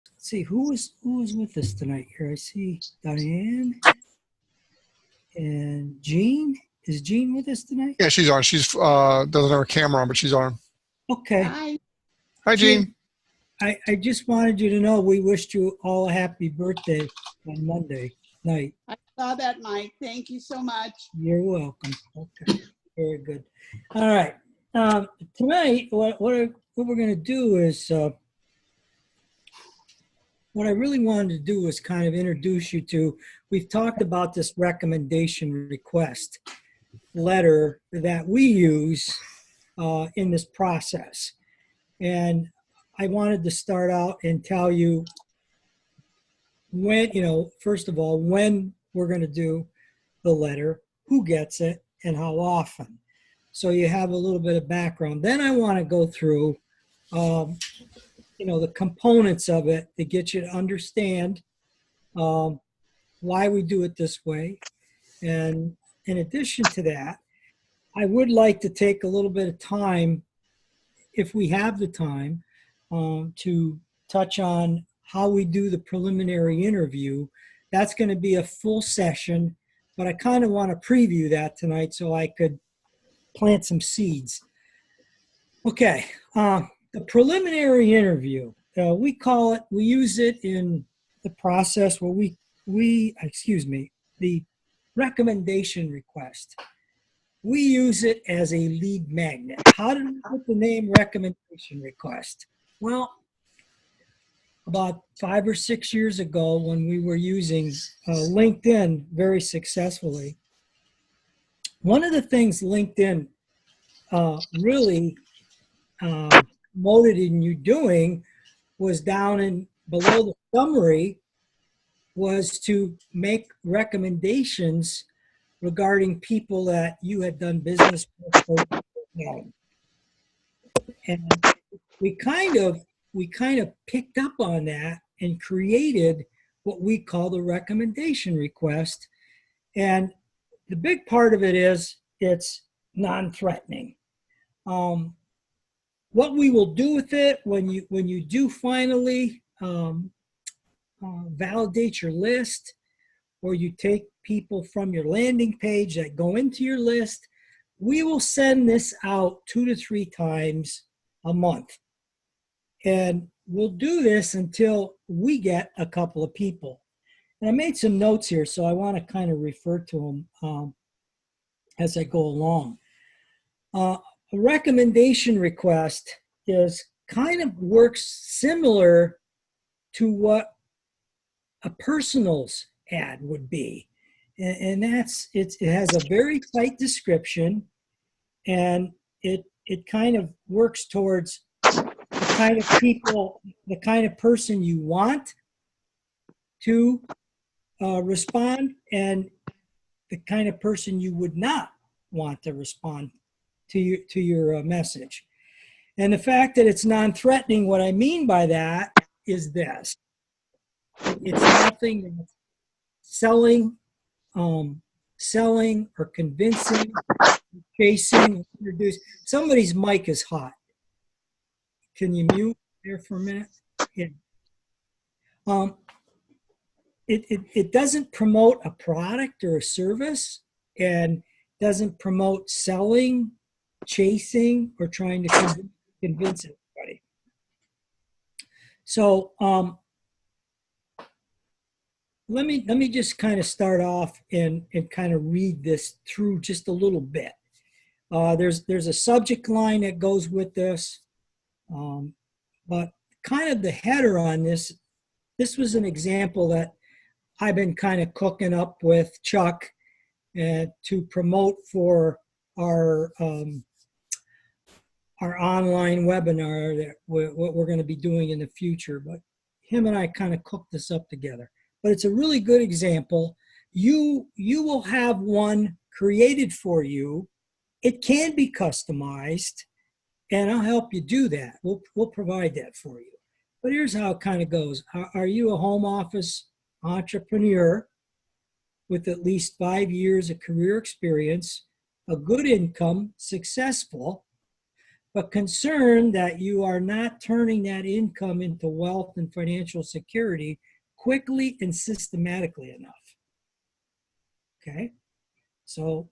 let's see who is with us tonight here. I see Diane and Jean. Is Jean with us tonight? Yeah, she's on. She's doesn't have her camera on, but she's on. Okay. Hi, Jean, Jean. I just wanted you to know we wished you all a happy birthday on Monday night. I saw that, Mike. Thank you so much. You're welcome. Okay, very good. All right. Tonight, what we're going to do is, what I really wanted to do is kind of introduce you to, we've talked about this recommendation request letter that we use in this process. And I wanted to start out and tell you when, first of all, when we're going to do the letter, who gets it, and how often. So you have a little bit of background. Then I want to go through, the components of it to get you to understand why we do it this way. And in addition to that, I would like to take a little bit of time, if we have the time, to touch on how we do the preliminary interview. That's going to be a full session, but I kind of want to preview that tonight so I could plant some seeds. Okay, the preliminary interview, we use it in the process where the recommendation request. We use it as a lead magnet. How did we put the name recommendation request? Well, about 5 or 6 years ago when we were using LinkedIn very successfully, one of the things LinkedIn really promoted in you doing was down in below the summary was to make recommendations regarding people that you had done business with. And we kind of picked up on that and created what we call the recommendation request. And the big part of it is it's non-threatening. What we will do with it when you do finally validate your list, or you take people from your landing page that go into your list, we will send this out 2 to 3 times a month. And we'll do this until we get a couple of people. And I made some notes here, so I want to kind of refer to them as I go along. A recommendation request works similar to what a personals ad would be. And it has a very tight description, and it kind of works towards the kind of people, the kind of person you want to respond, and the kind of person you would not want to respond to your message. And the fact that it's non-threatening, what I mean by that is this: it's nothing that's selling or convincing, chasing, introduce. Somebody's mic is hot. Can you mute there for a minute? Yeah. It doesn't promote a product or a service, and doesn't promote selling, chasing, or trying to convince everybody. So let me just kind of start off and kind of read this through just a little bit. There's a subject line that goes with this, but kind of the header on this was an example that I've been kind of cooking up with Chuck to promote for our online webinar, that what we're going to be doing in the future. But him and I kind of cooked this up together. But it's a really good example. You will have one created for you. It can be customized, and I'll help you do that. We'll provide that for you. But here's how it kind of goes. Are you a home office entrepreneur with at least 5 years of career experience, a good income, successful, but concerned that you are not turning that income into wealth and financial security quickly and systematically enough. Okay, so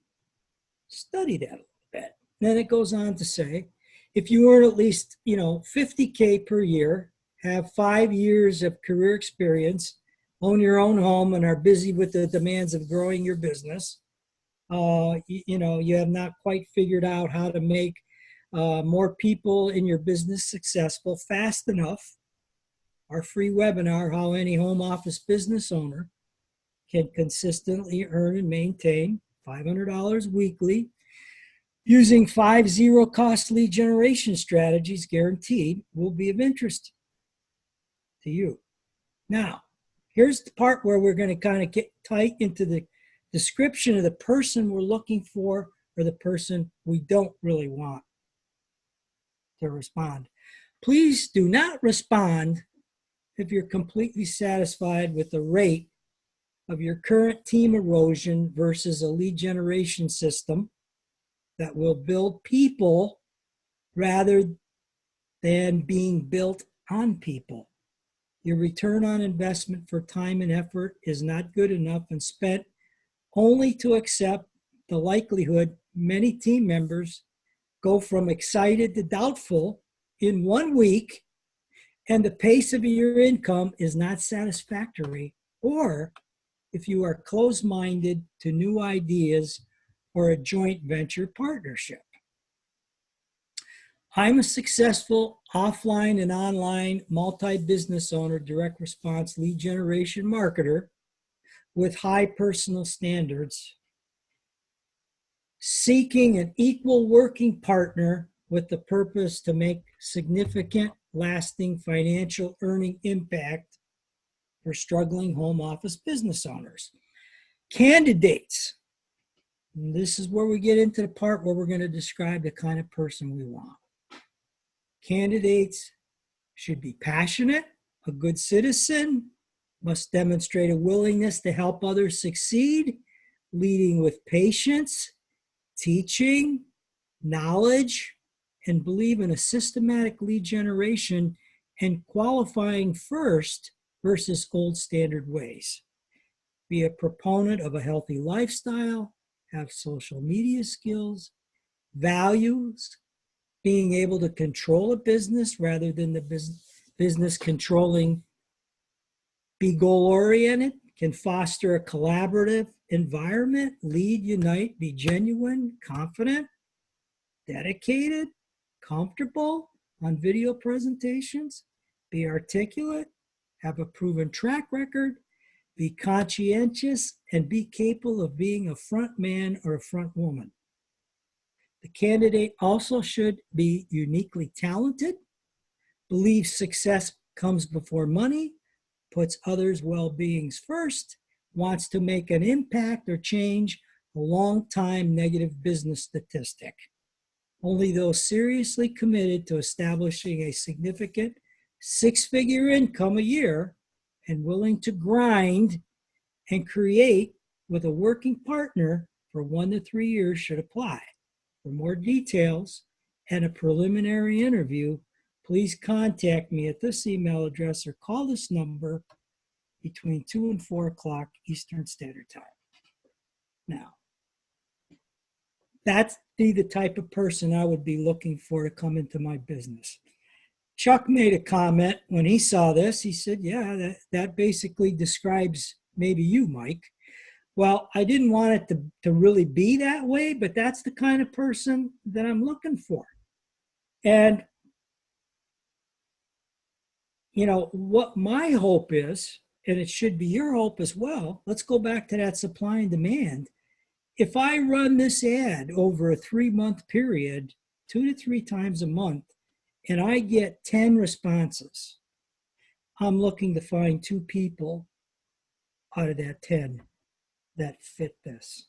study that a little bit. Then it goes on to say, if you earn at least 50K per year, have 5 years of career experience, own your own home, and are busy with the demands of growing your business, you have not quite figured out how to make more people in your business successful fast enough. Our free webinar, How Any Home Office Business Owner Can Consistently Earn and Maintain $500 weekly using 5 zero-cost lead generation strategies, guaranteed, will be of interest to you. Now, here's the part where we're going to kind of get tight into the description of the person we're looking for or the person we don't really want to respond. Please do not respond if you're completely satisfied with the rate of your current team erosion versus a lead generation system that will build people rather than being built on people. Your return on investment for time and effort is not good enough and spent only to accept the likelihood many team members go from excited to doubtful in 1 week, and the pace of your income is not satisfactory, or if you are closed-minded to new ideas or a joint venture partnership. I'm a successful offline and online multi-business owner, direct response lead generation marketer with high personal standards, seeking an equal working partner with the purpose to make significant, lasting financial earning impact for struggling home office business owners. Candidates. And this is where we get into the part where we're going to describe the kind of person we want. Candidates should be passionate, a good citizen, must demonstrate a willingness to help others succeed, leading with patience, teaching, knowledge, and believe in a systematic lead generation and qualifying first versus gold standard ways. Be a proponent of a healthy lifestyle, have social media skills, values, being able to control a business rather than the business controlling, be goal-oriented, can foster a collaborative environment, lead, unite, be genuine, confident, dedicated, comfortable on video presentations, be articulate, have a proven track record, be conscientious, and be capable of being a front man or a front woman. The candidate also should be uniquely talented, believes success comes before money, puts others' well-beings first, wants to make an impact or change a long-time negative business statistic. Only those seriously committed to establishing a significant six-figure income a year and willing to grind and create with a working partner for 1 to 3 years should apply. For more details and a preliminary interview, please contact me at this email address or call this number between 2 and 4 o'clock Eastern Standard Time. Now, that's the type of person I would be looking for to come into my business. Chuck made a comment when he saw this. He said, yeah, that basically describes maybe you, Mike. Well, I didn't want it to really be that way, but that's the kind of person that I'm looking for. And, what my hope is, and it should be your hope as well, let's go back to that supply and demand. If I run this ad over a 3-month period, 2 to 3 times a month, and I get 10 responses, I'm looking to find 2 people out of that 10 that fit this.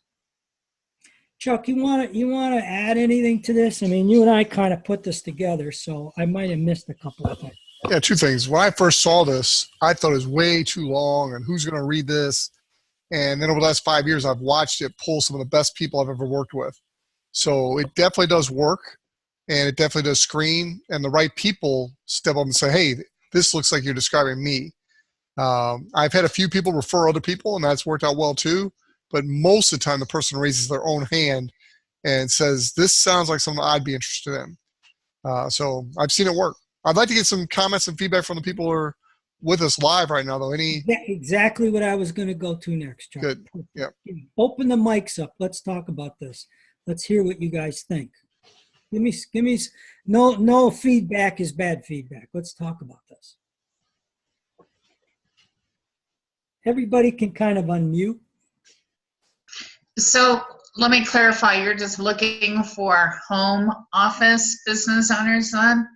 Chuck, you want to add anything to this? I mean, you and I kind of put this together, so I might have missed a couple of things. Yeah, 2 things. When I first saw this, I thought it was way too long and who's going to read this? And then over the last 5 years, I've watched it pull some of the best people I've ever worked with. So it definitely does work. and it definitely does screen, and the right people step up and say, hey, this looks like you're describing me. I've had a few people refer other people, and that's worked out well too. But most of the time, the person raises their own hand and says, this sounds like something I'd be interested in. So I've seen it work. I'd like to get some comments and feedback from the people who are with us live right now, though. Any? Exactly what I was going to go to next, John. Good. Yeah. Open the mics up. Let's talk about this. Let's hear what you guys think. Give me. No feedback is bad feedback. Let's talk about this. Everybody can kind of unmute. So let me clarify, you're just looking for home office business owners then?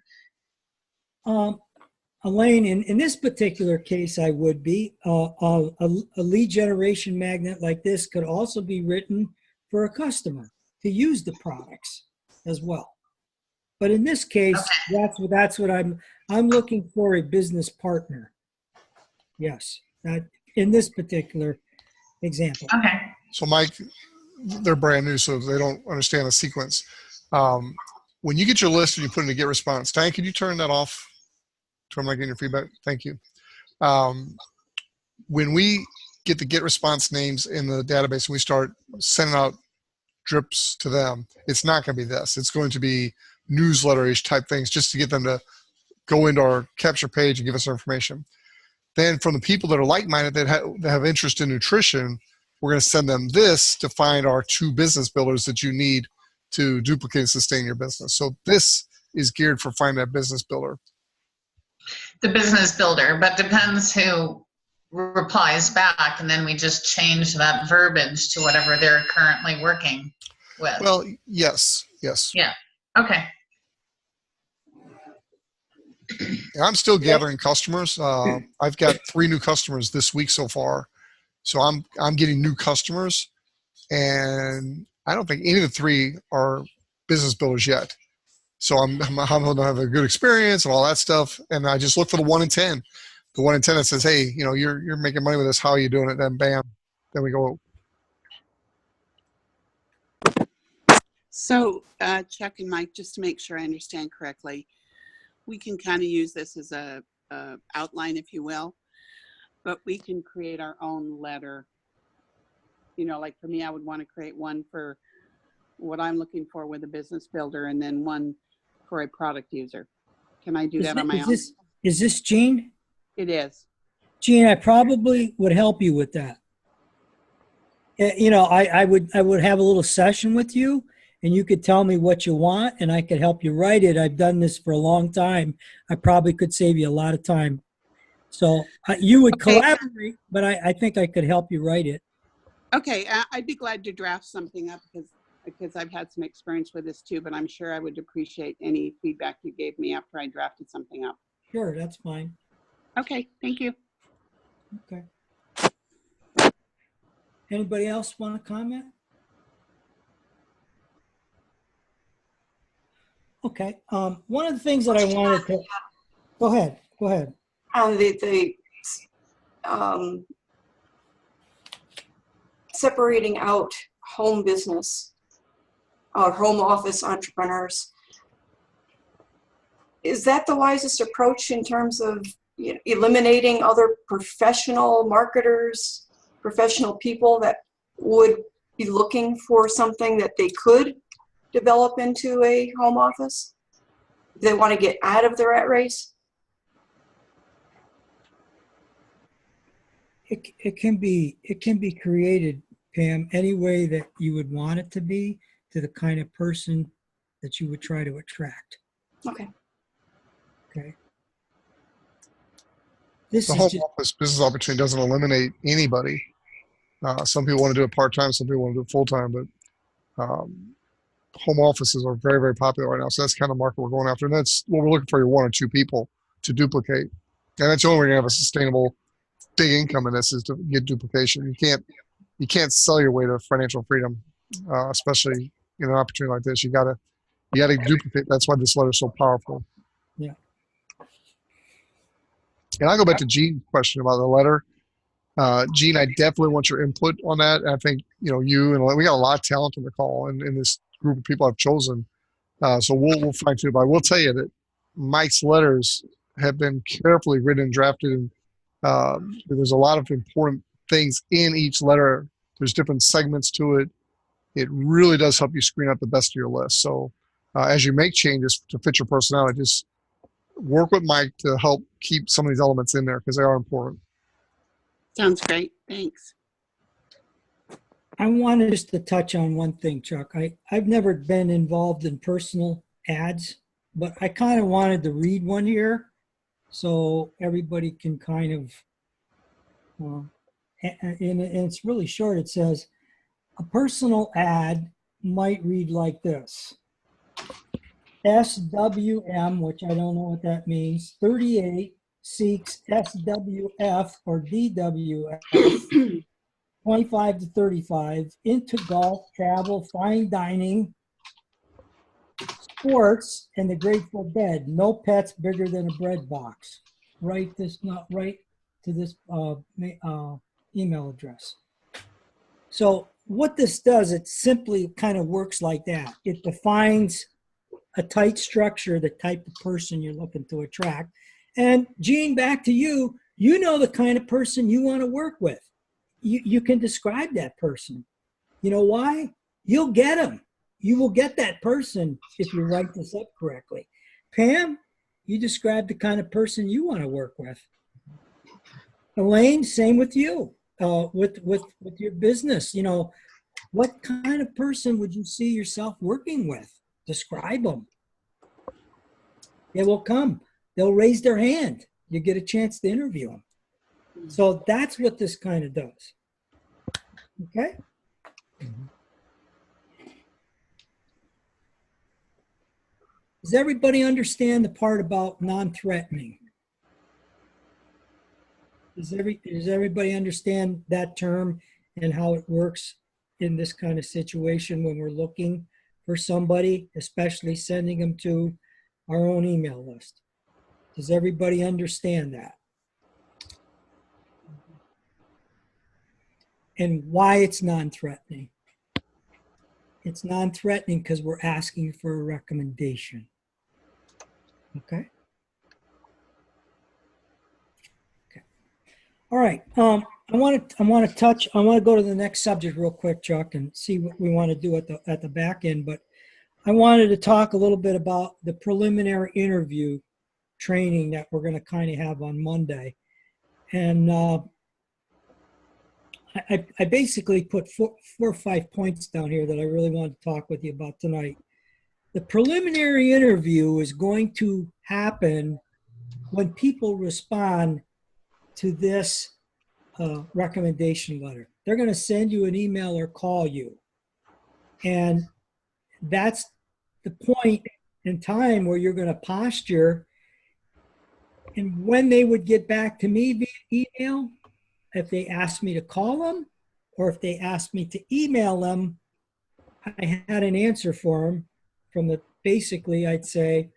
Elaine, in this particular case, I would be. A lead generation magnet like this could also be written for a customer to use the products as well. But in this case, okay, that's what I'm looking for, a business partner. Yes, in this particular example. Okay. So Mike, they're brand new, so they don't understand the sequence. When you get your list and you put in a get response, Diane, can you turn that off? I'm not getting your feedback. Thank you. When we get the get response names in the database and we start sending out drips to them, it's not going to be this. It's going to be newsletter-ish type things just to get them to go into our capture page and give us their information. Then from the people that are like-minded that have interest in nutrition, we're going to send them this to find our 2 business builders that you need to duplicate and sustain your business. So this is geared for finding that business builder. The business builder, but depends who replies back, and then we just change that verbiage to whatever they're currently working with. Well, yes. Yeah. Okay. And I'm still gathering customers. I've got 3 new customers this week so far. So I'm getting new customers, and I don't think any of the 3 are business builders yet. So I'm going to have a good experience and all that stuff. And I just look for the 1 in 10. The 1 in 10 that says, hey, you're making money with this. How are you doing it? Then bam, then we go. So Chuck and Mike, just to make sure I understand correctly, we can kind of use this as a outline, if you will, but we can create our own letter. Like for me, I would want to create one for what I'm looking for with a business builder, and then one for a product user. Can I do that on my own? Is this Jean? It is. Jean, I probably would help you with that. I would have a little session with you, and you could tell me what you want, and I could help you write it. I've done this for a long time. I probably could save you a lot of time. So you would collaborate, but I think I could help you write it. Okay, I'd be glad to draft something up because I've had some experience with this too, but I'm sure I would appreciate any feedback you gave me after I drafted something up. Sure, that's fine. Okay, thank you. Okay. Anybody else want to comment? Okay. One of the things that I wanted to go ahead. The separating out home business or home office entrepreneurs, is that the wisest approach in terms of eliminating other professional marketers, professional people that would be looking for something that they could develop into a home office? They want to get out of the rat race? It can be created, Pam, any way that you would want it to be, to the kind of person that you would try to attract. Okay. The home office business opportunity doesn't eliminate anybody. Some people want to do it part-time, some people want to do it full-time, but home offices are very, very popular right now. So that's the kind of market we're going after. And that's what we're looking for, 1 or 2 people to duplicate. And that's the only way you're going to have a sustainable big income in this, is to get duplication. You can't sell your way to financial freedom, especially in an opportunity like this. You gotta duplicate. That's why this letter is so powerful. Yeah. And I'll go back to Gene's question about the letter. Gene, I definitely want your input on that. And I think, you and we got a lot of talent on the call, and in this group of people I've chosen, So we'll fine tune. But I will tell you that Mike's letters have been carefully written and drafted, and there's a lot of important things in each letter. There's different segments to it. It really does help you screen out the best of your list. So as you make changes to fit your personality, just work with Mike to help keep some of these elements in there because they are important. Sounds great. Thanks. I wanted just to touch on one thing, Chuck. I've never been involved in personal ads, but I kind of wanted to read one here so everybody can kind of, and it's really short. It says, a personal ad might read like this. SWM, which I don't know what that means, 38 seeks SWF or DWF, 25 to 35, into golf, travel, fine dining, sports, and the Grateful Dead. No pets bigger than a bread box. Write to this email address. So what this does, it simply kind of works like that. It defines a tight structure, the type of person you're looking to attract. And Gene, back to you, you know the kind of person you want to work with. You can describe that person. You know why? You'll get them. You will get that person if you write this up correctly. Pam, you describe the kind of person you want to work with. Elaine, same with you. With your business, you know, what kind of person would you see yourself working with? Describe them. They will come. They'll raise their hand. You get a chance to interview them. So that's what this kind of does. Okay? Does everybody understand the part about non-threatening? Does everybody understand that term and how it works in this kind of situation when we're looking for somebody, especially sending them to our own email list? Does everybody understand that? And why it's non-threatening? It's non-threatening because we're asking for a recommendation. Okay? All right. I want to go to the next subject real quick, Chuck, and see what we want to do at the back end. But I wanted to talk a little bit about the preliminary interview training that we're going to kind of have on Monday. And I basically put four or 5 points down here that I really want to talk with you about tonight. The preliminary interview is going to happen when people respond to this recommendation letter. They're going to send you an email or call you. And that's the point in time where you're going to posture. And when they would get back to me via email, if they asked me to call them or if they asked me to email them, I had an answer for them basically I'd say,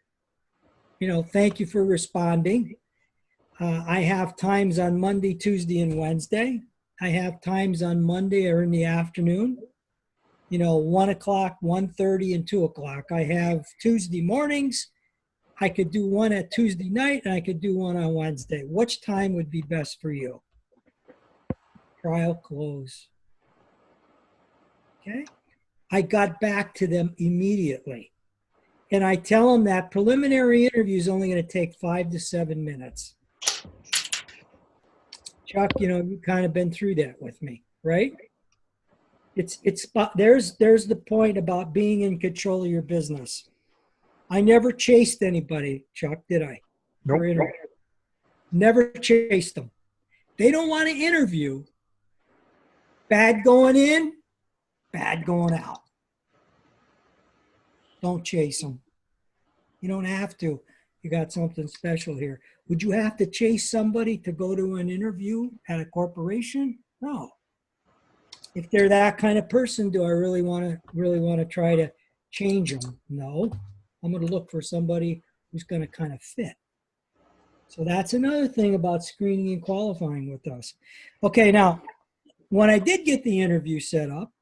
you know, thank you for responding. I have times on Monday, Tuesday, and Wednesday. I have times on Monday or in the afternoon, you know, 1 o'clock, 1:30, and 2 o'clock. I have Tuesday mornings. I could do one at Tuesday night, and I could do one on Wednesday. Which time would be best for you? Trial close. Okay. I got back to them immediately. And I tell them that preliminary interview is only going to take 5 to 7 minutes. Chuck, you know, you've kind of been through that with me, right? There's the point about being in control of your business. I never chased anybody, Chuck, did I? Nope. Never chased them. They don't want to interview. Bad going in, bad going out. Don't chase them. You don't have to. You got something special here. Would you have to chase somebody to go to an interview at a corporation? No. If they're that kind of person, do I really want to try to change them? No. I'm going to look for somebody who's going to kind of fit. So that's another thing about screening and qualifying with us. Okay, now, when I did get the interview set up,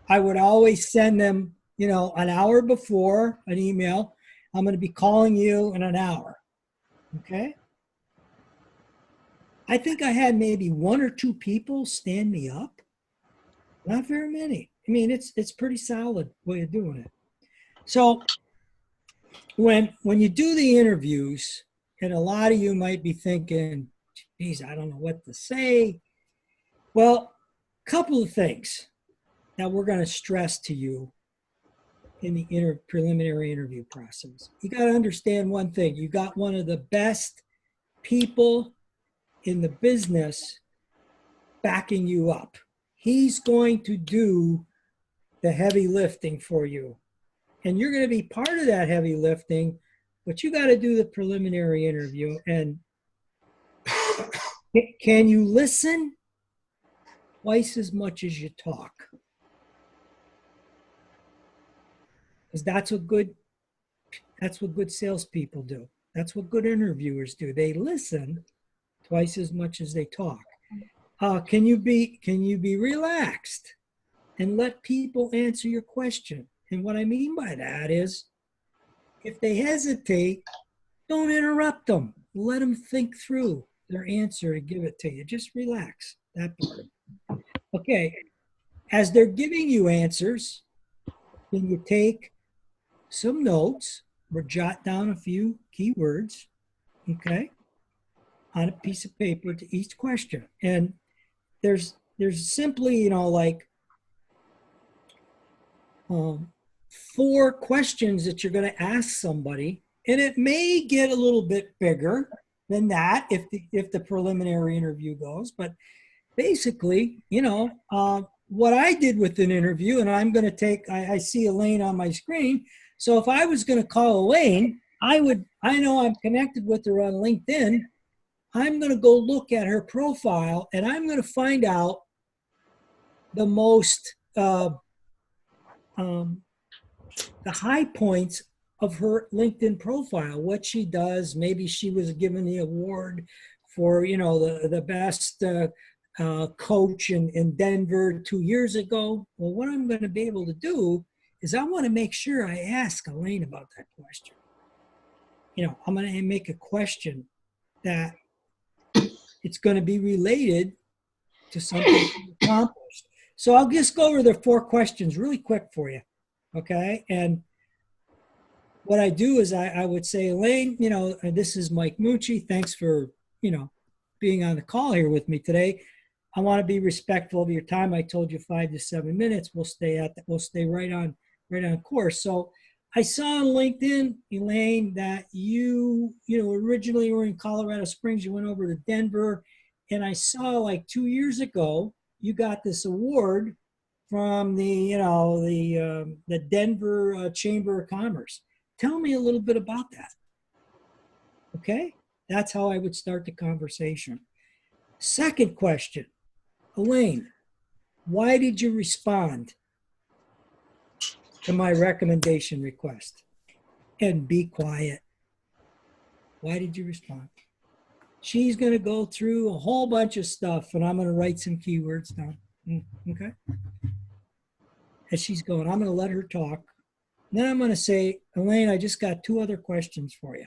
I would always send them an hour before an email. I'm going to be calling you in an hour. Okay. I think I had maybe one or two people stand me up. Not very many. I mean, it's pretty solid way of doing it. So when you do the interviews, and a lot of you might be thinking, geez, I don't know what to say. Well, a couple of things that we're going to stress to you in the preliminary interview process. You got to understand one thing. You got one of the best people in the business backing you up. He's going to do the heavy lifting for you. And you're going to be part of that heavy lifting, but you got to do the preliminary interview. And can you listen twice as much as you talk? Because that's what good salespeople do. That's what good interviewers do. They listen twice as much as they talk. Can you be relaxed and let people answer your question? And what I mean by that is, if they hesitate, don't interrupt them. Let them think through their answer and give it to you. Just relax that part. Okay. As they're giving you answers, can you take some notes or jot down a few keywords, okay, on a piece of paper to each question? And there's simply, like 4 questions that you're going to ask somebody, and it may get a little bit bigger than that if the preliminary interview goes. But basically, what I did with an interview, and I'm going to take, I see Elaine on my screen. So if I was going to call Elaine, I know I'm connected with her on LinkedIn. I'm going to go look at her profile, and I'm going to find out the most, the high points of her LinkedIn profile, what she does. Maybe she was given the award for, the best coach in Denver 2 years ago. Well, what I'm going to be able to do is I want to make sure I ask Elaine about that question. I'm going to make a question that it's going to be related to something accomplished. So I'll just go over the 4 questions really quick for you. Okay. And what I do is I would say, Elaine, this is Mike Mucci. Thanks for, being on the call here with me today. I want to be respectful of your time. I told you 5 to 7 minutes. We'll stay right on course. So I saw on LinkedIn, Elaine, that you originally were in Colorado Springs. You went over to Denver, and I saw like 2 years ago, you got this award from the Denver Chamber of Commerce. Tell me a little bit about that. Okay, that's how I would start the conversation. Second question, Elaine, why did you respond to my recommendation request? And be quiet. Why did you respond? She's going to go through a whole bunch of stuff, and I'm going to write some keywords down. Okay. As she's going, I'm going to let her talk. Then I'm going to say, Elaine, I just got 2 other questions for you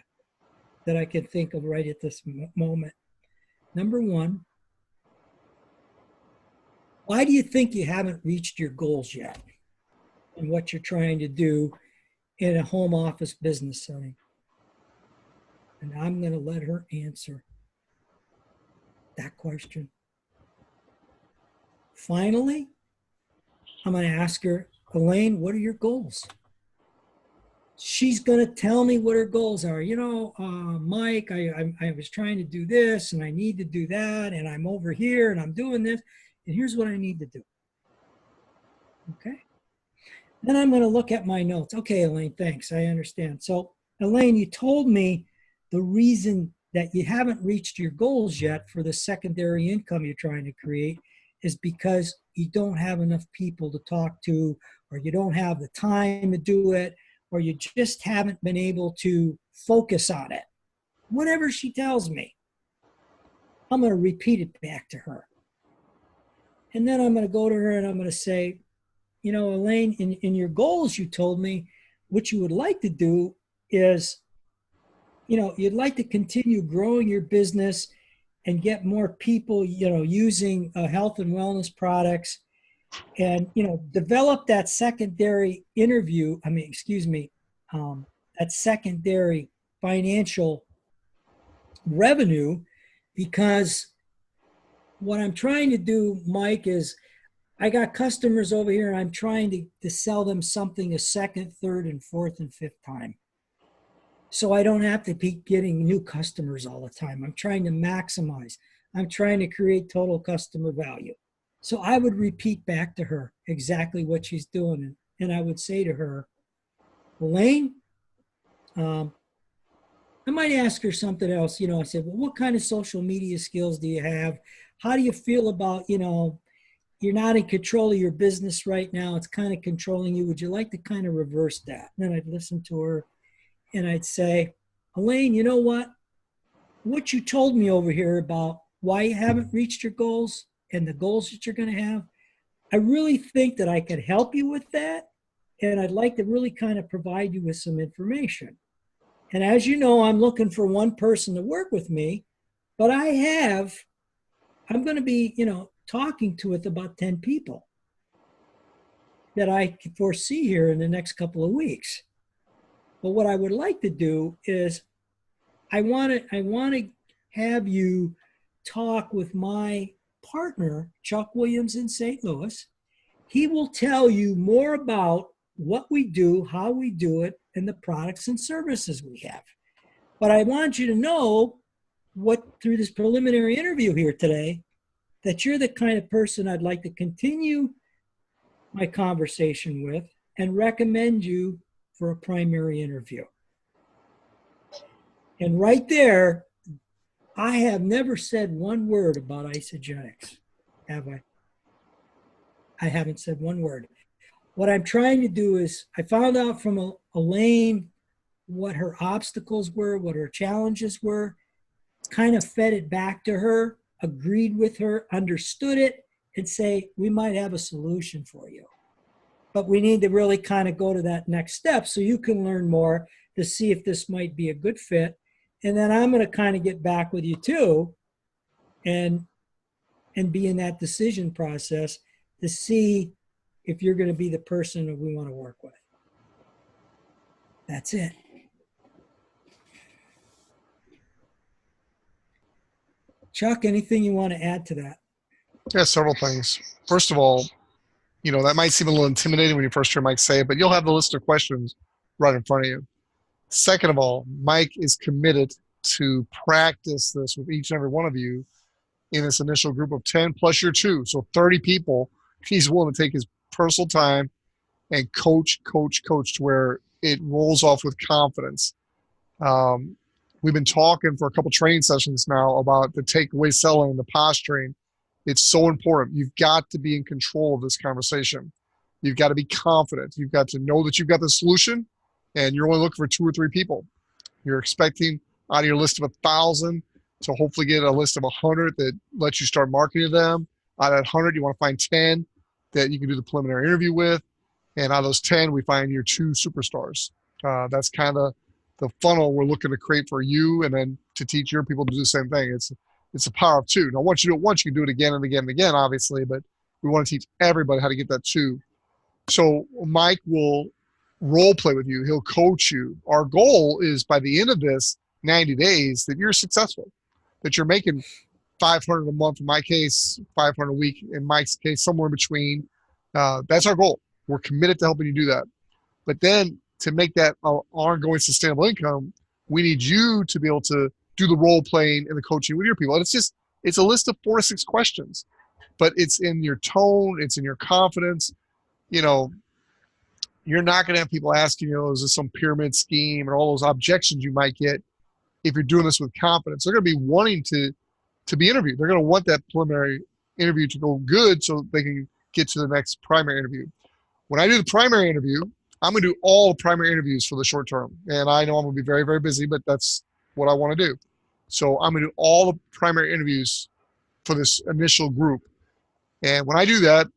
that I can think of right at this moment. Number 1, why do you think you haven't reached your goals yet in what you're trying to do in a home office business setting? And I'm going to let her answer that question. Finally, I'm going to ask her, Elaine, what are your goals? She's going to tell me what her goals are. Mike, I was trying to do this, and I need to do that, and I'm over here, and I'm doing this, and here's what I need to do. Okay. Then I'm going to look at my notes. Okay, Elaine, thanks. I understand. So, Elaine, you told me the reason that you haven't reached your goals yet for the secondary income you're trying to create is because you don't have enough people to talk to, or you don't have the time to do it, or you just haven't been able to focus on it. Whatever she tells me, I'm going to repeat it back to her. And then I'm going to go to her and I'm going to say, Elaine, in your goals, you told me what you would like to do is, you'd like to continue growing your business and get more people, using health and wellness products, and develop that secondary interview. I mean, excuse me, that secondary financial revenue, because what I'm trying to do, Mike, is I got customers over here and I'm trying to sell them something a second, third, and fourth and fifth time. So I don't have to keep getting new customers all the time. I'm trying to maximize. I'm trying to create total customer value. So I would repeat back to her exactly what she's doing. And I would say to her, Elaine, I might ask her something else. I said, well, what kind of social media skills do you have? How do you feel about, you're not in control of your business right now. It's kind of controlling you. Would you like to kind of reverse that? And then I'd listen to her and I'd say, Elaine, you know what? What you told me over here about why you haven't reached your goals and the goals that you're going to have, I really think that I could help you with that. And I'd like to really kind of provide you with some information. And as you know, I'm looking for one person to work with me, but I'm going to be, talking to with about 10 people that I foresee here in the next couple of weeks. But what I would like to do is I want to have you talk with my partner, Chuck Williams in St. Louis. He will tell you more about what we do, how we do it, and the products and services we have. But I want you to know through this preliminary interview here today, that you're the kind of person I'd like to continue my conversation with and recommend you for a primary interview. And right there, I have never said one word about Isogenics, have I? I haven't said one word. What I'm trying to do is, I found out from Elaine what her obstacles were, what her challenges were, kind of fed it back to her, agreed with her, understood it, and say, we might have a solution for you. But we need to really kind of go to that next step so you can learn more to see if this might be a good fit. And then I'm going to kind of get back with you too and be in that decision process to see if you're going to be the person that we want to work with. That's it. Chuck, anything you want to add to that? Yeah, several things. First of all, that might seem a little intimidating when you first hear Mike say it, but you'll have the list of questions right in front of you. Second of all, Mike is committed to practice this with each and every one of you in this initial group of 10 plus your 2. So 30 people, he's willing to take his personal time and coach to where it rolls off with confidence. We've been talking for a couple training sessions now about the takeaway selling, the posturing. It's so important. You've got to be in control of this conversation. You've got to be confident. You've got to know that you've got the solution, and you're only looking for 2 or 3 people. You're expecting out of your list of 1,000 to hopefully get a list of 100 that lets you start marketing to them. Out of that 100, you want to find 10 that you can do the preliminary interview with. And out of those 10, we find your 2 superstars. That's kind of the funnel we're looking to create for you, and then to teach your people to do the same thing. It's a power of 2. Now, once you do it once, you can do it again and again and again, obviously, but we want to teach everybody how to get that 2. So Mike will role play with you. He'll coach you. Our goal is by the end of this 90 days that you're successful, that you're making 500 a month, in my case, 500 a week, in Mike's case, somewhere in between. That's our goal. We're committed to helping you do that. But then to make that ongoing sustainable income, we need you to be able to do the role playing and the coaching with your people. And it's a list of 4 to 6 questions, but it's in your tone, it's in your confidence. You're not going to have people asking, is this some pyramid scheme, and all those objections you might get if you're doing this with confidence. They're going to be wanting to be interviewed. They're going to want that preliminary interview to go good so they can get to the next primary interview. When I do the primary interview, I'm going to do all the primary interviews for the short term. And I know I'm going to be very, very busy, but that's what I want to do. So I'm going to do all the primary interviews for this initial group. And when I do that,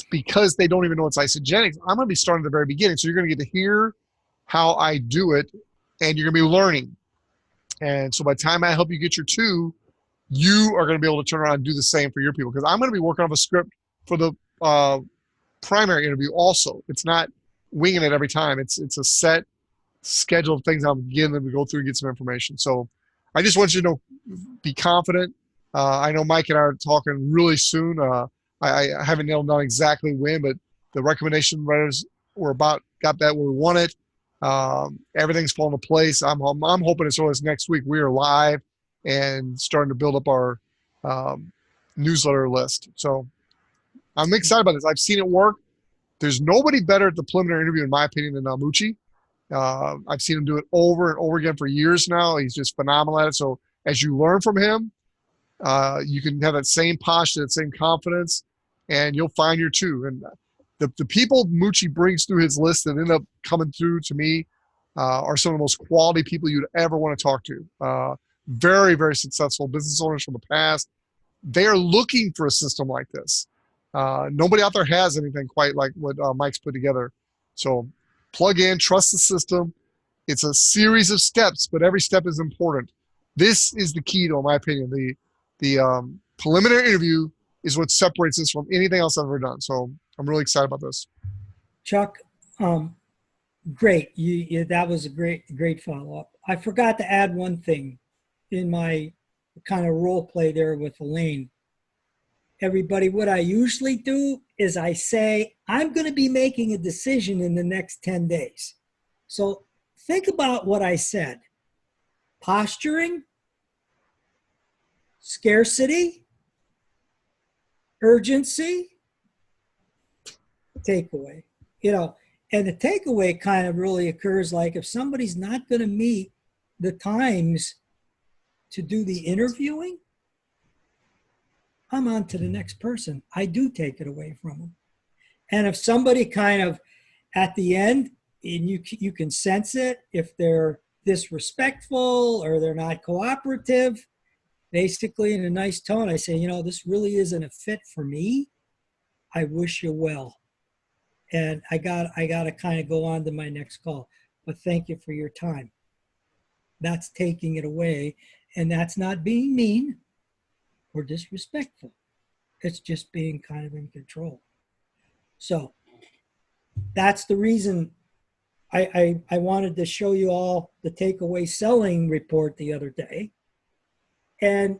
because they don't even know it's isogenics, I'm going to be starting at the very beginning. So you're going to get to hear how I do it, and you're going to be learning. And so by the time I help you get your 2, you are going to be able to turn around and do the same for your people. Because I'm going to be working off a script for the primary interview also. It's not winging it every time. It's a set schedule of things I'm getting them to go through and get some information. So I just want you to know, be confident. I know Mike and I are talking really soon. I haven't nailed down exactly when, but the recommendation letters were got that where we want it. Everything's falling into place. I'm hoping as soon as next week we are live and starting to build up our newsletter list. So I'm excited about this. I've seen it work. There's nobody better at the preliminary interview, in my opinion, than Mucci. I've seen him do it over and over again for years now. He's just phenomenal at it. So as you learn from him, you can have that same posture, that same confidence, and you'll find your 2. And the people Mucci brings through his list that end up coming through to me are some of the most quality people you'd ever want to talk to. Very, very successful business owners from the past. They are looking for a system like this. Nobody out there has anything quite like what Mike's put together. So plug in, trust the system. It's a series of steps, but every step is important. This is the key, to, in my opinion. The preliminary interview is what separates this from anything else I've ever done. So I'm really excited about this. Chuck, great. That was a great follow-up. I forgot to add one thing in my kind of role play there with Elaine. Everybody, what I usually do is I say, I'm going to be making a decision in the next 10 days. So think about what I said. Posturing, scarcity, urgency, takeaway. And the takeaway kind of really occurs like if somebody's not going to meet the times to do the interviewing, I'm on to the next person. I do take it away from them. And if somebody kind of at the end, and you can sense it, if they're disrespectful or they're not cooperative, basically in a nice tone, I say, this really isn't a fit for me. I wish you well. And I got to kind of go on to my next call. But thank you for your time. That's taking it away. And that's not being mean or disrespectful. It's just being kind of in control. So that's the reason I wanted to show you all the takeaway selling report the other day. And,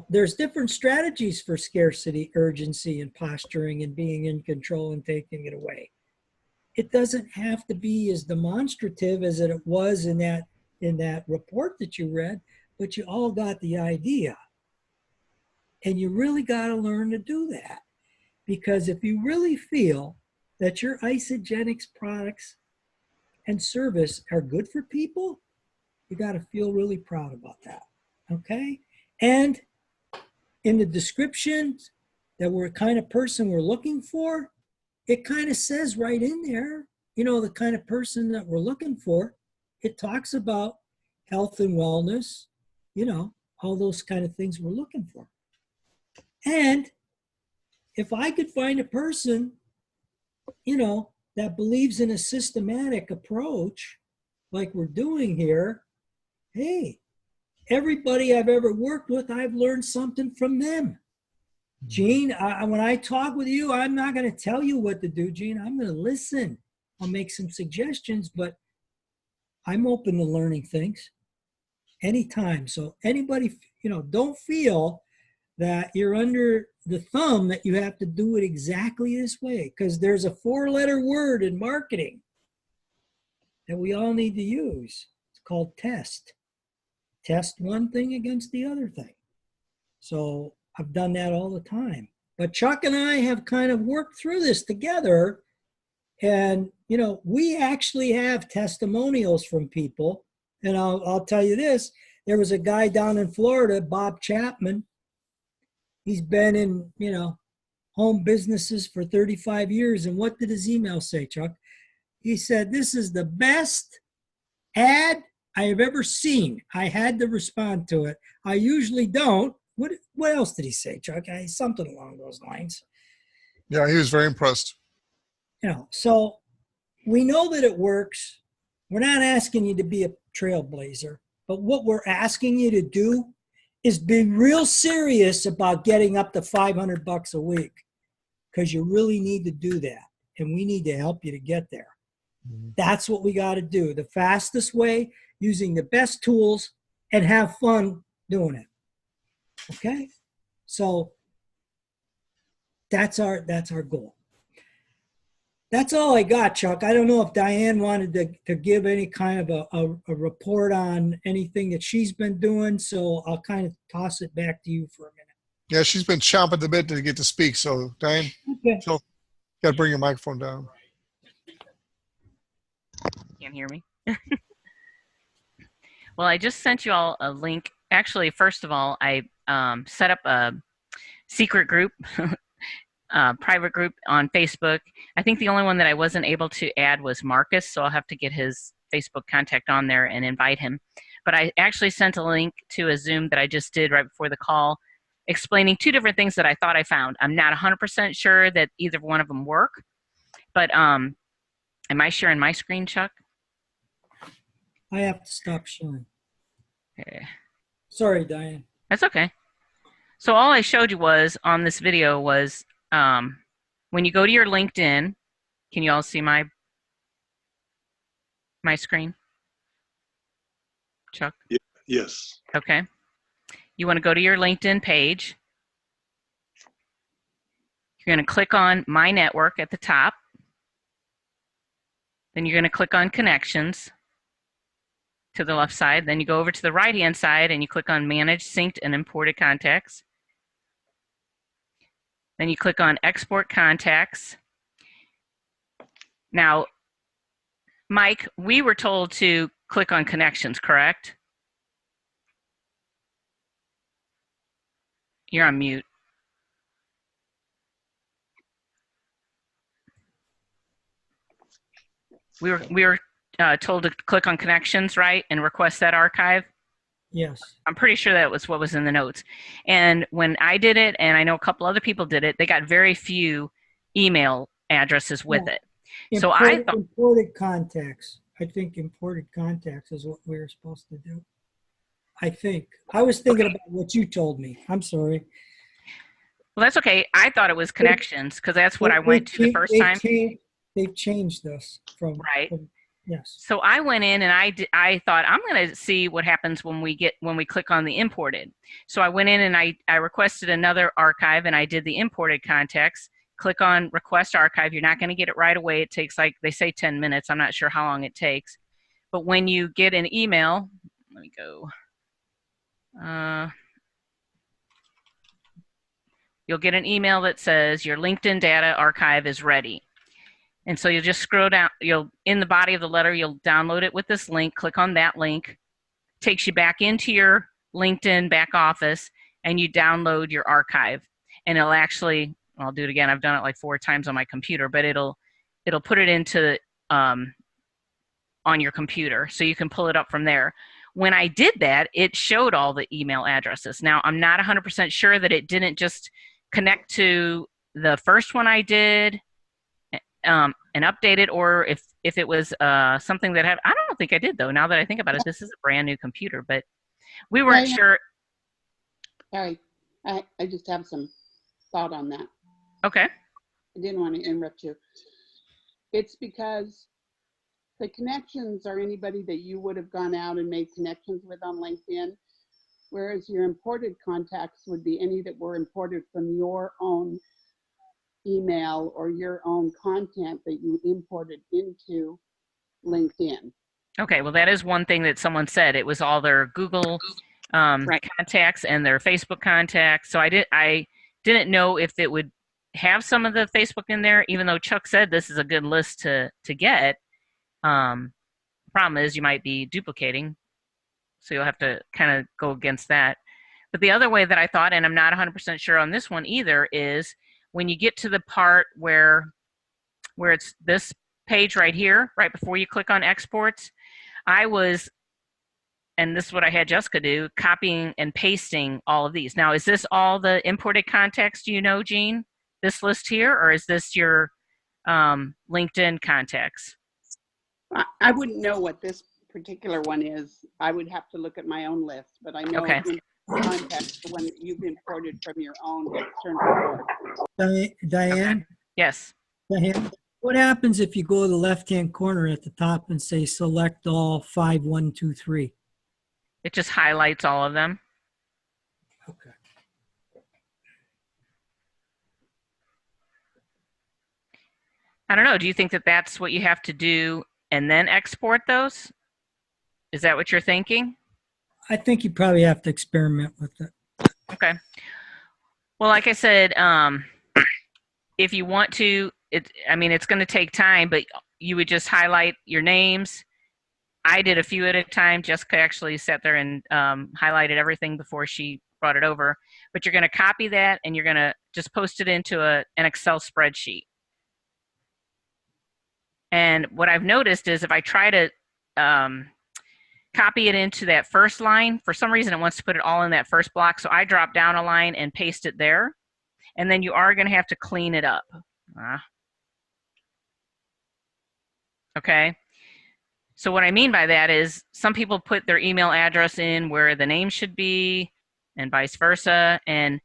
there's different strategies for scarcity, urgency, and posturing and being in control and taking it away. It doesn't have to be as demonstrative as it was in that report that you read, but you all got the idea. And you really got to learn to do that. Because if you really feel that your isogenics products and service are good for people, you got to feel really proud about that. Okay? And in the descriptions that we're the kind of person we're looking for, it kind of says right in there, the kind of person that we're looking for. It talks about health and wellness, all those kind of things we're looking for. And if I could find a person, that believes in a systematic approach like we're doing here, hey, everybody I've ever worked with, I've learned something from them. Gene, when I talk with you, I'm not going to tell you what to do, Gene. I'm going to listen. I'll make some suggestions, but I'm open to learning things anytime. So anybody, don't feel that you're under the thumb that you have to do it exactly this way, because there's a 4-letter word in marketing that we all need to use. It's called test. Test one thing against the other thing. So I've done that all the time. But Chuck and I have kind of worked through this together. And, we actually have testimonials from people. And I'll tell you this. There was a guy down in Florida, Bob Chapman. He's been in, home businesses for 35 years. And what did his email say, Chuck? He said, this is the best ad I have ever seen. I had to respond to it. I usually don't. What else did he say, Chuck? Something along those lines. Yeah, he was very impressed. So we know that it works. We're not asking you to be a trailblazer, but what we're asking you to do is be real serious about getting up to $500 a week, because you really need to do that, and we need to help you to get there. That's what we got to do. The fastest way, using the best tools, and have fun doing it. Okay? So that's our goal. That's all I got, Chuck. I don't know if Diane wanted to give any kind of a report on anything that she's been doing, so I'll kind of toss it back to you for a minute. Yeah, she's been chomping the bit to get to speak. So, Diane, Okay. so got to bring your microphone down. Can't hear me? Well, I just sent you all a link. Actually, first of all, I set up a secret group, private group on Facebook. I think the only one that I wasn't able to add was Marcus, so I'll have to get his Facebook contact on there and invite him. But I actually sent a link to a Zoom that I just did right before the call, explaining 2 different things that I thought I found. I'm not 100% sure that either one of them work, but am I sharing my screen, Chuck? I have to stop sharing. Okay. Sorry, Diane. That's okay. So all I showed you was on this video was when you go to your LinkedIn, can you all see my screen? Chuck? Yes. Okay. You want to go to your LinkedIn page. You're going to click on My Network at the top. Then you're going to click on Connections to the left side. Then you go over to the right-hand side and you click on Manage Synced and Imported Contacts. Then you click on Export Contacts. Now, Mike, we were told to click on Connections, correct? You're on mute. We were told to click on Connections, right, and request that archive. Yes. I'm pretty sure that was what was in the notes. And when I did it, and I know a couple other people did it, they got very few email addresses with it. So I thought imported contacts. I think imported contacts is what we were supposed to do. I think. I was thinking about what you told me. I'm sorry. Well, that's okay. I thought it was Connections because that's what I went to the first time. They've changed this from right. Yes. So I went in and I thought I'm going to see what happens when we click on the imported. So I went in and I requested another archive and I did the imported contacts. Click on Request Archive. You're not going to get it right away. It takes, like they say, 10 minutes. I'm not sure how long it takes. But when you get an email, let me go. You'll get an email that says your LinkedIn data archive is ready. And so you'll just scroll down, in the body of the letter, you'll download it with this link, click on that link, takes you back into your LinkedIn back office, and you download your archive. And it'll actually, I'll do it again, I've done it like 4 times on my computer, but it'll put it into, on your computer, so you can pull it up from there. When I did that, it showed all the email addresses. Now, I'm not 100% sure that it didn't just connect to the first one I did, and update it, or if it was something that I don't think I did, though. Now that I think about it, this is a brand new computer, but we weren't sure. Sorry, I just have some thought on that. Okay. I didn't want to interrupt you. It's because the connections are anybody that you would have gone out and made connections with on LinkedIn, whereas your imported contacts would be any that were imported from your own email or your own content that you imported into LinkedIn. Okay, well, that is one thing that someone said. It was all their Google contacts and their Facebook contacts. So I didn't know if it would have some of the Facebook in there, even though Chuck said this is a good list to get. The problem is you might be duplicating, so you'll have to kind of go against that. But the other way that I thought, and I'm not 100% sure on this one either, is when you get to the part where it's this page right here, right before you click on exports, and this is what I had Jessica do, copying and pasting all of these. Now, is this all the imported context, do you know, Jean? this list here, or is this your LinkedIn contacts? I wouldn't know what this particular one is. I would have to look at my own list, but I know Okay. in contact the one that you've imported from your own external source. Diane, Yes. Diane, what happens if you go to the left-hand corner at the top and say select all 5123? It just highlights all of them. Okay. I don't know. Do you think that that's what you have to do and then export those? Is that what you're thinking? I think you probably have to experiment with it. Okay. Well, like I said, if you want to, it's going to take time, but you would just highlight your names. I did a few at a time. Jessica actually sat there and highlighted everything before she brought it over. But you're going to copy that and you're going to just post it into an Excel spreadsheet. And what I've noticed is if I try to copy it into that first line, for some reason it wants to put it all in that first block. So I drop down a line and paste it there. And then you are going to have to clean it up. Okay. So what I mean by that is some people put their email address in where the name should be and vice versa. And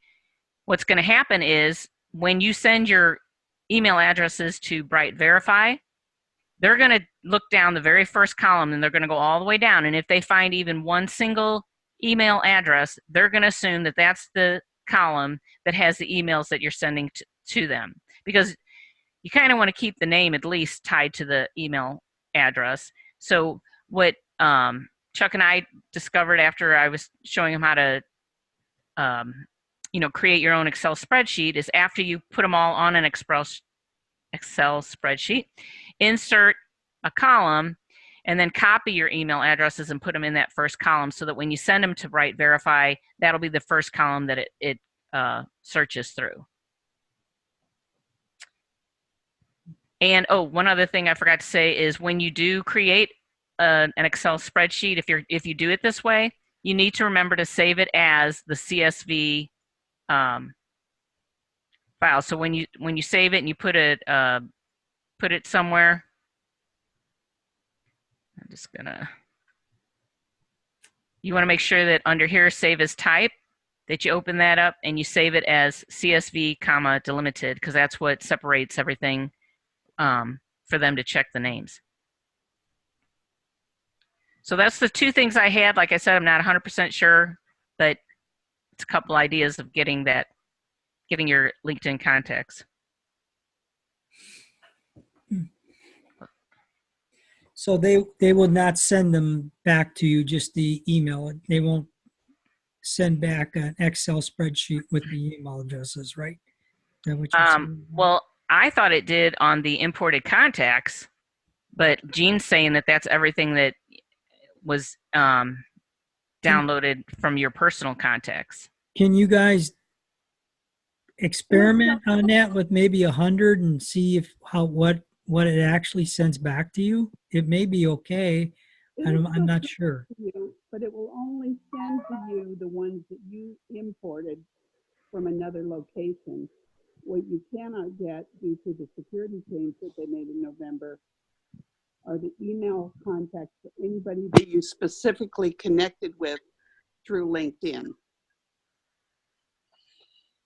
what's going to happen is when you send your email addresses to Bright Verify, they're going to look down the very first column and they're going to go all the way down. And if they find even one single email address, they're going to assume that that's the column that has the emails that you're sending to them, because you kind of want to keep the name at least tied to the email address. So what Chuck and I discovered after I was showing him how to create your own Excel spreadsheet is after you put them all on an Excel spreadsheet, insert a column and then copy your email addresses and put them in that first column so that when you send them to Bright Verify, that'll be the first column that it searches through. And one other thing I forgot to say is when you do create an Excel spreadsheet, if you do it this way, you need to remember to save it as the CSV file. So when you save it and you put it somewhere, you want to make sure that under here, save as type, that you open that up and you save it as CSV, delimited, because that's what separates everything for them to check the names. So that's the two things I had. Like I said, I'm not 100% sure, but it's a couple ideas of getting your LinkedIn contacts. So they will not send them back to you, just the email. They won't send back an Excel spreadsheet with the email addresses, right? Is that what you're saying? Well, I thought it did on the imported contacts, but Jean's saying that that's everything that was downloaded from your personal contacts. Can you guys experiment on that with maybe 100 and see what it actually sends back to you? It may be okay. I'm not sure. But it will only send to you the ones that you imported from another location. What you cannot get due to the security change that they made in November are the email contacts for anybody that you specifically connected with through LinkedIn. Do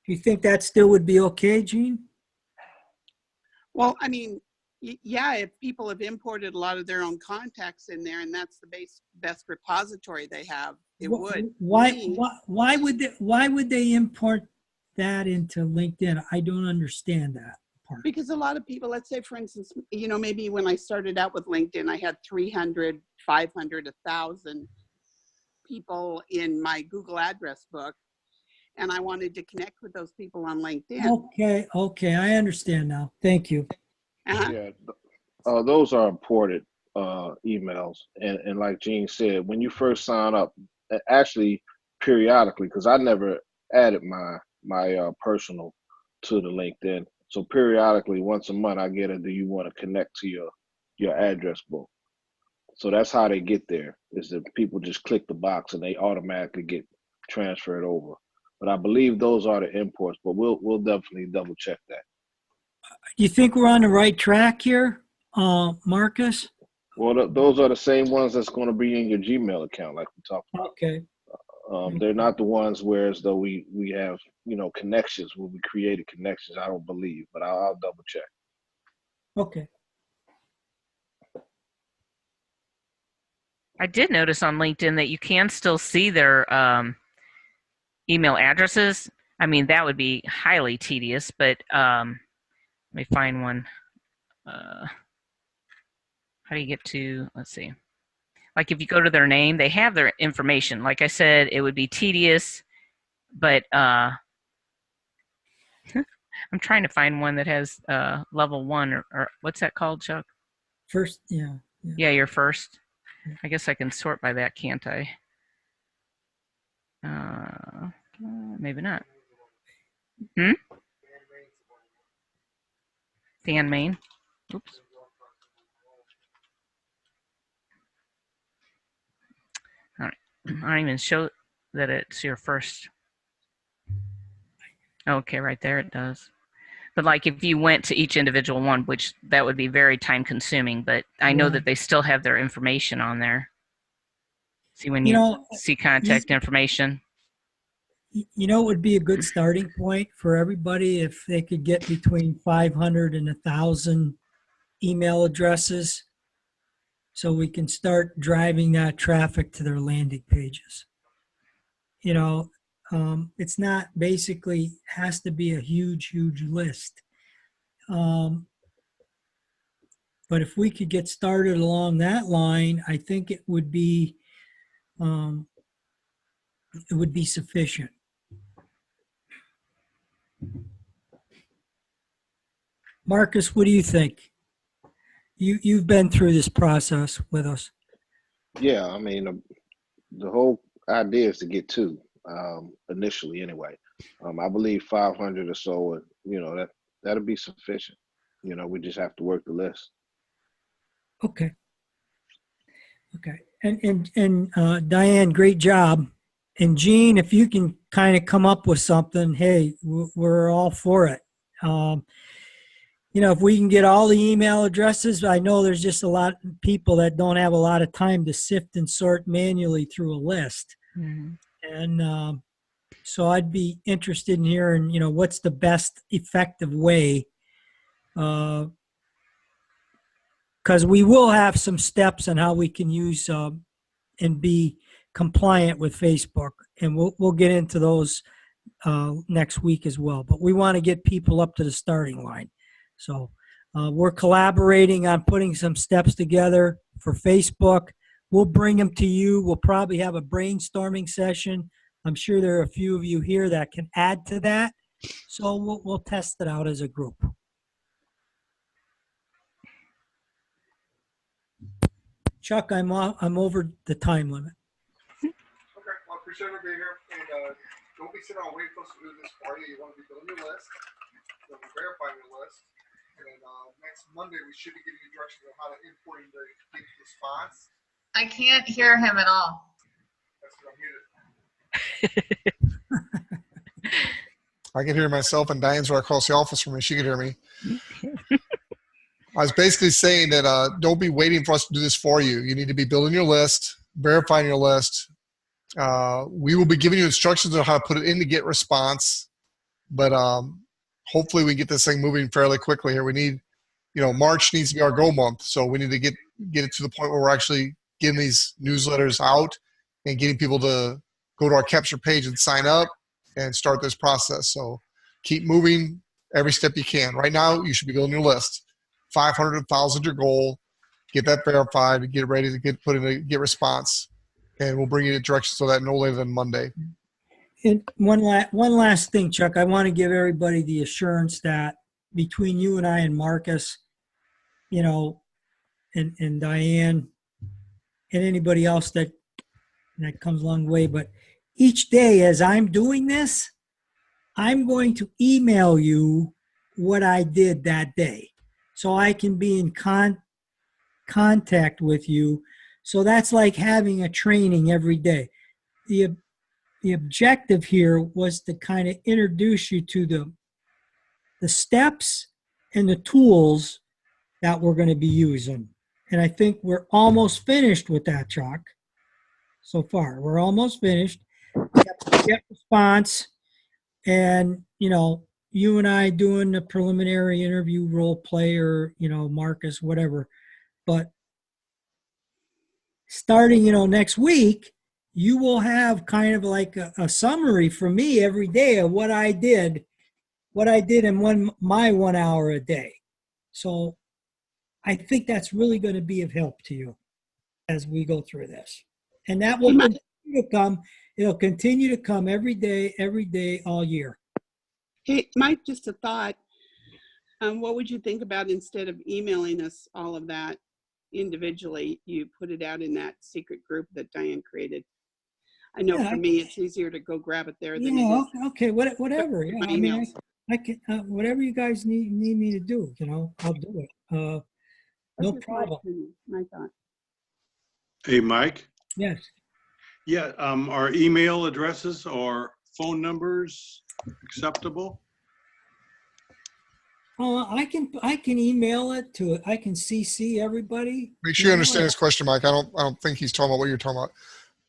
you think that still would be okay, Jean? Well, I mean, yeah, if people have imported a lot of their own contacts in there and that's the best repository they have, it would. Why would they import that into LinkedIn? I don't understand that part. Because a lot of people, let's say for instance, maybe when I started out with LinkedIn, I had 300, 500, 1,000 people in my Google address book, and I wanted to connect with those people on LinkedIn. Okay, I understand now. Thank you. Uh-huh. Yeah, those are imported emails, and like Jean said, when you first sign up, actually periodically, because I never added my personal to the LinkedIn, so periodically once a month I get a do you want to connect to your address book. So that's how they get there, is that people just click the box and they automatically get transferred over. But I believe those are the imports. But we'll definitely double check that. Do you think we're on the right track here, Marcus? Well, those are the same ones that's going to be in your Gmail account, like we talked about. Okay. They're not the ones where as though we have, connections where we created connections. I don't believe, but I'll double check. Okay. I did notice on LinkedIn that you can still see their email addresses. I mean, that would be highly tedious, but let me find one. How do you get to, let's see. Like if you go to their name, they have their information. Like I said, it would be tedious, but I'm trying to find one that has level 1 or what's that called, Chuck? First, yeah. Yeah, your first. I guess I can sort by that, can't I? Maybe not. Dan Main. Oops. All right. I don't even show that it's your first. Okay, right there it does. But like if you went to each individual one, which that would be very time consuming, but I know that they still have their information on there. See when you see contact information. You know, it would be a good starting point for everybody if they could get between 500 and 1,000 email addresses so we can start driving that traffic to their landing pages. It's not basically has to be a huge list. But if we could get started along that line, I think it would be sufficient. Marcus, what do you think? You've been through this process with us. Yeah, I mean, the whole idea is to get 2 initially anyway. I believe 500 or so, that'll be sufficient. We just have to work the list. Okay. And Diane, great job. And Gene, if you can kind of come up with something, hey, we're all for it. If we can get all the email addresses, I know there's just a lot of people that don't have a lot of time to sift and sort manually through a list. Mm-hmm. And so I'd be interested in hearing, what's the best effective way, because we will have some steps on how we can use and be compliant with Facebook, and we'll get into those next week as well. But we want to get people up to the starting line. So we're collaborating on putting some steps together for Facebook. We'll bring them to you. We'll probably have a brainstorming session. I'm sure there are a few of you here that can add to that. So we'll test it out as a group. Chuck, I'm over the time limit. Okay, well, I appreciate it being here. And don't be sitting on waiting for us to do this for you. You want to be building your list. You'll be verifying your list. And then next Monday, we should be giving you directions on how to import the response. I can't hear him at all. That's what I'm muted. I can hear myself, and Diane's right across the office from me. She can hear me. I was basically saying that don't be waiting for us to do this for you. You need to be building your list, verifying your list. We will be giving you instructions on how to put it in to get response. But hopefully we get this thing moving fairly quickly here. We need, March needs to be our go month. So we need to get it to the point where we're actually getting these newsletters out and getting people to go to our capture page and sign up and start this process. So keep moving every step you can. Right now, you should be building your list. 500, 1,000 your goal. Get that verified. Get ready to get response. And we'll bring you the directions so that no later than Monday. And one last thing, Chuck, I want to give everybody the assurance that between you and I and Marcus, and Diane and anybody else that comes along the way, but each day as I'm doing this, I'm going to email you what I did that day so I can be in contact with you. So that's like having a training every day. the objective here was to kind of introduce you to the steps and the tools that we're going to be using. And I think we're almost finished with that, Chuck. So far, we're almost finished. Get response, and you and I doing the preliminary interview role play, or Marcus, whatever. But starting next week, you will have kind of like a summary from me every day of what I did in my 1 hour a day. So I think that's really going to be of help to you as we go through this. And that will continue to come. It'll continue to come every day, all year. Hey, Mike, just a thought. What would you think about, instead of emailing us all of that individually, you put it out in that secret group that Diane created? I know for me, it's easier to go grab it there than it is. Okay, whatever. Yeah, I mean, I can, whatever you guys need me to do, I'll do it. No problem. My thought. Hey, Mike. Yes. Yeah, are email addresses or phone numbers acceptable? I can email it to it. I can CC everybody. Make sure you understand his question, Mike. I don't think he's talking about what you're talking about.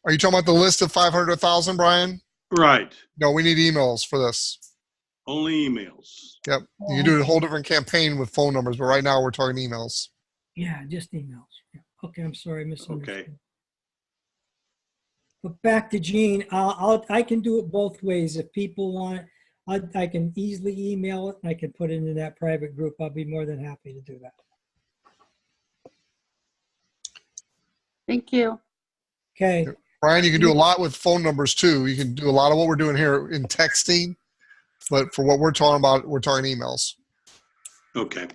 Are you talking about the list of 500 to 1,000, Brian? Right. No, we need emails for this. Only emails. Yep. You can do a whole different campaign with phone numbers, but right now we're talking emails. Yeah, just emails. Yeah. Okay, I'm sorry, I misunderstood. Okay. But back to Gene, I can do it both ways. If people want, I can easily email it, and I can put it into that private group. I'll be more than happy to do that. Thank you. Okay. Brian, you can do a lot with phone numbers too. You can do a lot of what we're doing here in texting, but for what we're talking about, we're talking emails. Okay.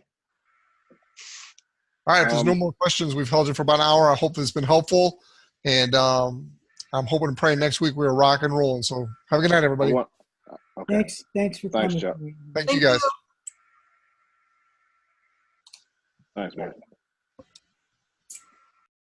All right, if there's no more questions, we've held it for about an hour. I hope it's been helpful, and I'm hoping and praying next week we're rock and rolling. So have a good night, everybody. Okay. Thanks for coming. Chuck. Thank you, guys. Thanks, man.